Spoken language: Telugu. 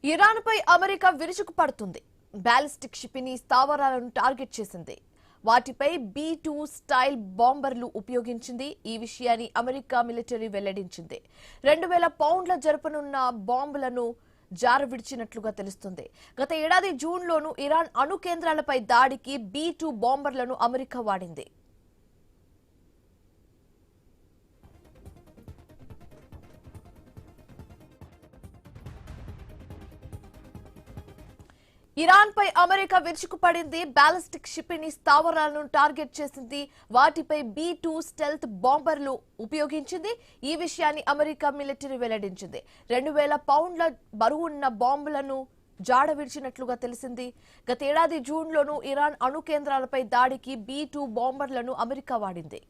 ఇరాన్ పై అమెరికా విరుచుకుపడుతుంది. బాలిస్టిక్ క్షిపణి స్థావరాలను టార్గెట్ చేసింది. వాటిపై B-2 స్టైల్ బాంబర్లు ఉపయోగించింది. ఈ విషయాన్ని అమెరికా మిలిటరీ వెల్లడించింది. 2000 పౌండ్ల జరుపనున్న బాంబులను జారవిడిచినట్లుగా తెలుస్తుంది. గత ఏడాది జూన్లోనూ ఇరాన్ అణు కేంద్రాలపై దాడికి B-2 బాంబర్లను అమెరికా వాడింది. ఇరాన్ పై అమెరికా విరుచుకుపడింది. బాలిస్టిక్ క్షిపణి స్థావరాలను టార్గెట్ చేసింది. వాటిపై B-2 స్టెల్త్ బాంబర్లు ఉపయోగించింది. ఈ విషయాన్ని అమెరికా మిలిటరీ వెల్లడించింది. 2000 పౌండ్ల బరువున్న బాంబులను జాడ విడిచినట్లుగా తెలిసింది. గతేడాది జూన్లోనూ ఇరాన్ అణు కేంద్రాలపై దాడికి B-2 బాంబర్లను అమెరికా వాడింది.